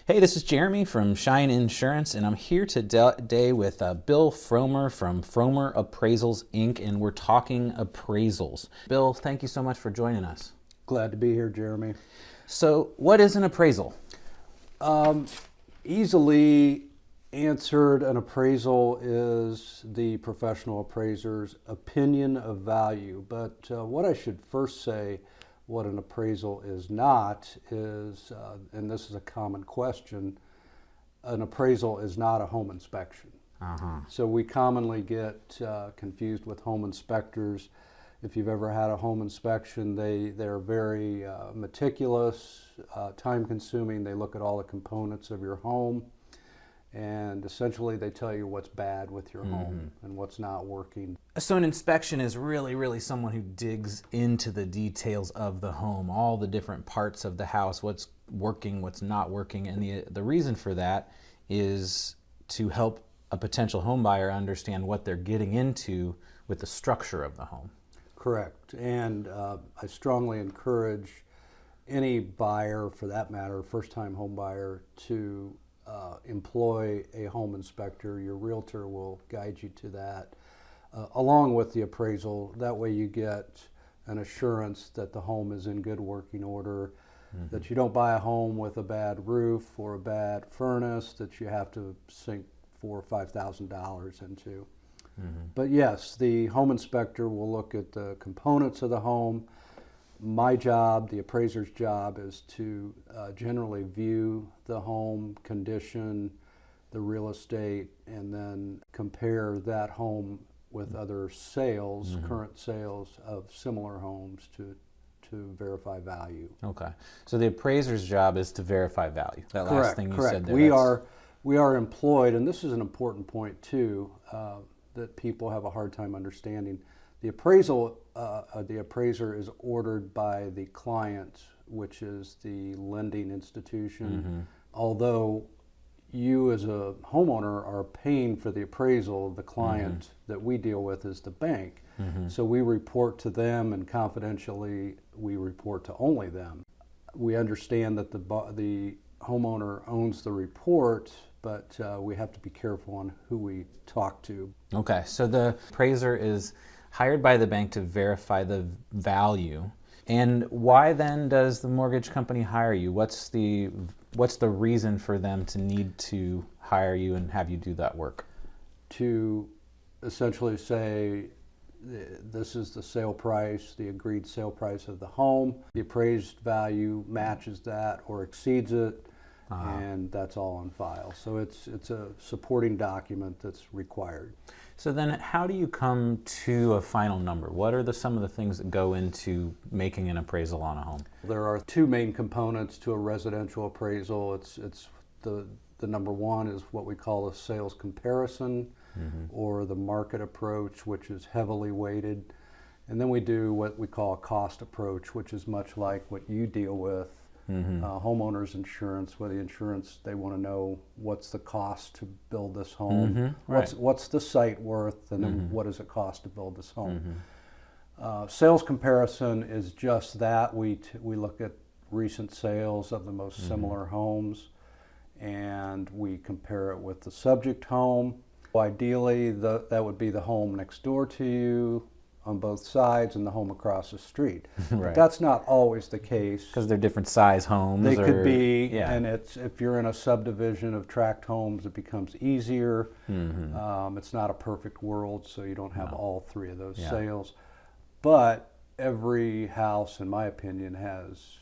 Hey, this is Jeremy from Shine Insurance, and I'm here today with Bill Pfrommer from Pfrommer Appraisals, Inc., and we're talking appraisals. Bill, thank you so much for joining us. Glad to be here, Jeremy. So, what is an appraisal? Easily answered, an appraisal is the professional appraiser's opinion of value. But what I should first say, what an appraisal is not, is, and this is a common question, an appraisal is not a home inspection. So we commonly get confused with home inspectors. If you've ever had a home inspection, they're very meticulous, time-consuming. They look at all the components of your home, and essentially they tell you what's bad with your home and what's not working. So an inspection is really someone who digs into the details of the home, all the different parts of the house, what's working, what's not working, and the reason for that is to help a potential home buyer understand what they're getting into with the structure of the home. Correct. And I strongly encourage any buyer, for that matter, first-time home buyer, to employ a home inspector. Your realtor will guide you to that, along with the appraisal. That way you get an assurance that the home is in good working order, that you don't buy a home with a bad roof or a bad furnace that you have to sink $4,000 or $5,000 into. But yes, the home inspector will look at the components of the home. My job, the appraiser's job, is to generally view the home condition, the real estate, and then compare that home with other sales, current sales of similar homes to verify value. Okay. So the appraiser's job is to verify value. That Correct, last thing you correct. said there. We are employed, and this is an important point too, that people have a hard time understanding. The appraiser is ordered by the client, which is the lending institution. Although you as a homeowner are paying for the appraisal, the client that we deal with is the bank. So we report to them, and confidentially we report to only them. We understand that the homeowner owns the report, but we have to be careful on who we talk to. Okay, so the appraiser is hired by the bank to verify the value. And why then does the mortgage company hire you? What's the reason for them to need to hire you and have you do that work? To essentially say, this is the sale price, the agreed sale price of the home. The appraised value matches that or exceeds it, and that's all on file. So it's a supporting document that's required. So then how do you come to a final number? What are some of the things that go into making an appraisal on a home? There are two main components to a residential appraisal. It's the number one is what we call a sales comparison, or the market approach, which is heavily weighted. And then we do what we call a cost approach, which is much like what you deal with. Homeowners insurance, where the insurance, they want to know what's the cost to build this home, what's the site worth, and then what does it cost to build this home. Sales comparison is just that. We look at recent sales of the most similar homes, and we compare it with the subject home. Ideally, that would be the home next door to you on both sides and the home across the street. But that's not always the case. Because they're different size homes. They could be, and if you're in a subdivision of tract homes, it becomes easier. It's not a perfect world, so you don't have all three of those sales. But every house, in my opinion, has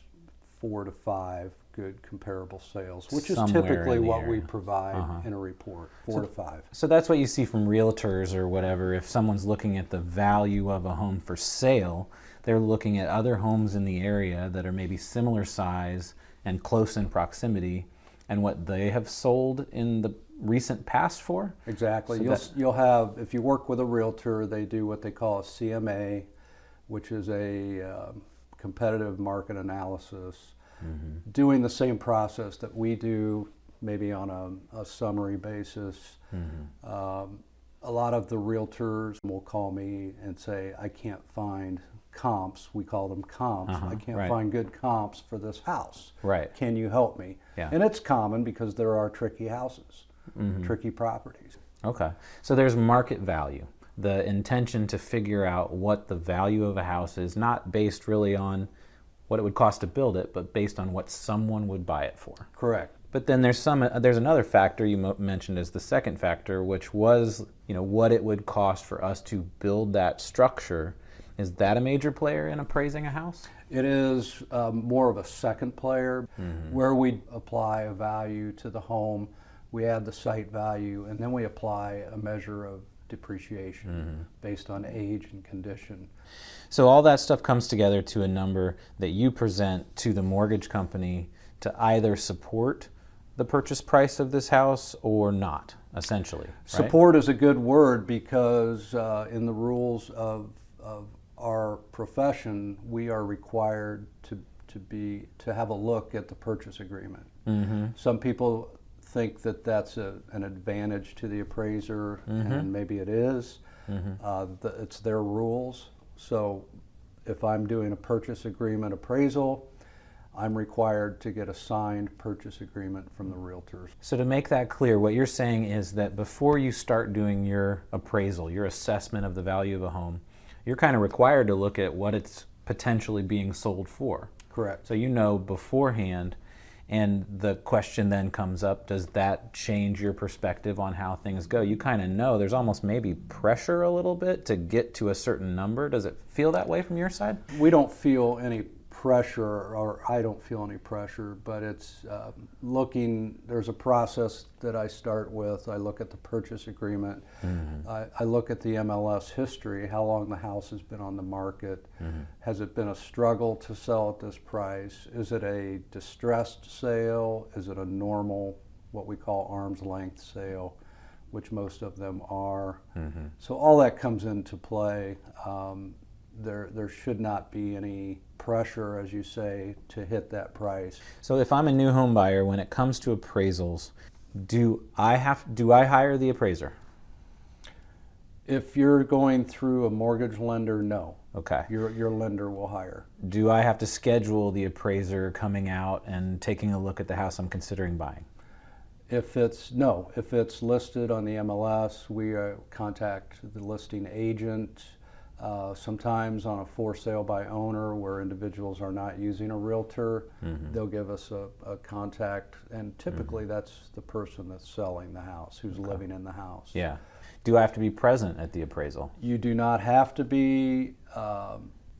4 to 5 good comparable sales, which is typically what we provide in a report, 4 to 5. So that's what you see from realtors or whatever. If someone's looking at the value of a home for sale, they're looking at other homes in the area that are maybe similar size and close in proximity, and what they have sold in the recent past for. Exactly. So you'll have, if you work with a realtor, they do what they call a CMA, which is a competitive market analysis, doing the same process that we do, maybe on a summary basis. A lot of the realtors will call me and say, I can't find comps. We call them comps. I can't right. find good comps for this house. Right. Can you help me? Yeah. And it's common because there are tricky houses, tricky properties. Okay. So there's market value. The intention to figure out what the value of a house is, not based really on what it would cost to build it, but based on what someone would buy it for. Correct. But then there's another factor you mentioned as the second factor, which was, what it would cost for us to build that structure. Is that a major player in appraising a house? It is more of a second player, where we apply a value to the home, we add the site value, and then we apply a measure of depreciation based on age and condition. So all that stuff comes together to a number that you present to the mortgage company to either support the purchase price of this house or not, essentially. Right? Support is a good word because in the rules of our profession, we are required to have a look at the purchase agreement. Some people think that that's an advantage to the appraiser, and maybe it is. It's their rules. So if I'm doing a purchase agreement appraisal, I'm required to get a signed purchase agreement from the realtors. So to make that clear, what you're saying is that before you start doing your appraisal, your assessment of the value of a home, you're kind of required to look at what it's potentially being sold for. Correct. So beforehand, and the question then comes up, does that change your perspective on how things go? You kind of know there's almost maybe pressure a little bit to get to a certain number. Does it feel that way from your side? We don't feel any pressure, or I don't feel any pressure, but it's there's a process that I start with. I look at the purchase agreement. I look at the MLS history, how long the house has been on the market. Has it been a struggle to sell at this price? Is it a distressed sale? Is it a normal, what we call arm's length sale, which most of them are? So all that comes into play. There should not be any pressure, as you say, to hit that price. So if I'm a new home buyer, when it comes to appraisals, do I hire the appraiser? If you're going through a mortgage lender, no. Okay. Your lender will hire. Do I have to schedule the appraiser coming out and taking a look at the house I'm considering buying? If it's listed on the MLS, we contact the listing agent. Sometimes on a for sale by owner where individuals are not using a realtor, they'll give us a contact, and typically that's the person that's selling the house, who's living in the house. Yeah. Do I have to be present at the appraisal? You do not have to be.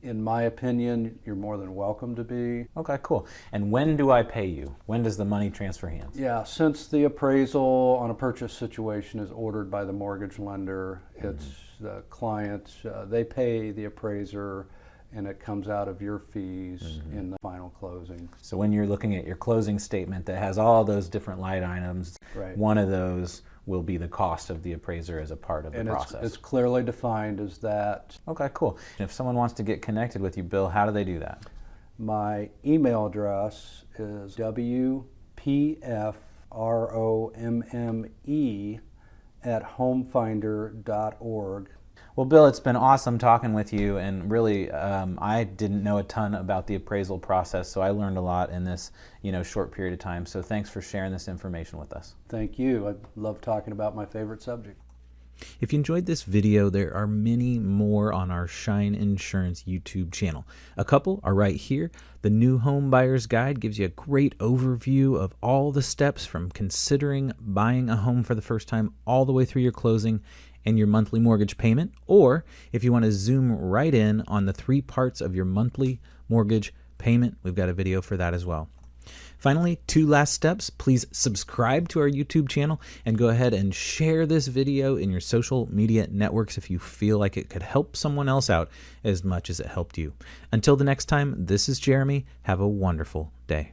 In my opinion, you're more than welcome to be. Okay, cool. And when do I pay you? When does the money transfer hands? Yeah, since the appraisal on a purchase situation is ordered by the mortgage lender, it's the client, they pay the appraiser, and it comes out of your fees in the final closing. So when you're looking at your closing statement that has all those different line items, one of those will be the cost of the appraiser as a part of the process. It's clearly defined as that. Okay, cool. If someone wants to get connected with you, Bill, how do they do that? My email address is wpfromme@homefinder.org. Well, Bill, it's been awesome talking with you, and really, I didn't know a ton about the appraisal process, so I learned a lot in this, short period of time. So thanks for sharing this information with us. Thank you. I love talking about my favorite subject. If you enjoyed this video, there are many more on our Shine Insurance YouTube channel. A couple are right here. The New Home Buyer's Guide gives you a great overview of all the steps from considering buying a home for the first time all the way through your closing and your monthly mortgage payment, or if you want to zoom right in on the 3 parts of your monthly mortgage payment, we've got a video for that as well. Finally, 2 last steps. Please subscribe to our YouTube channel and go ahead and share this video in your social media networks if you feel like it could help someone else out as much as it helped you. Until the next time, this is Jeremy. Have a wonderful day.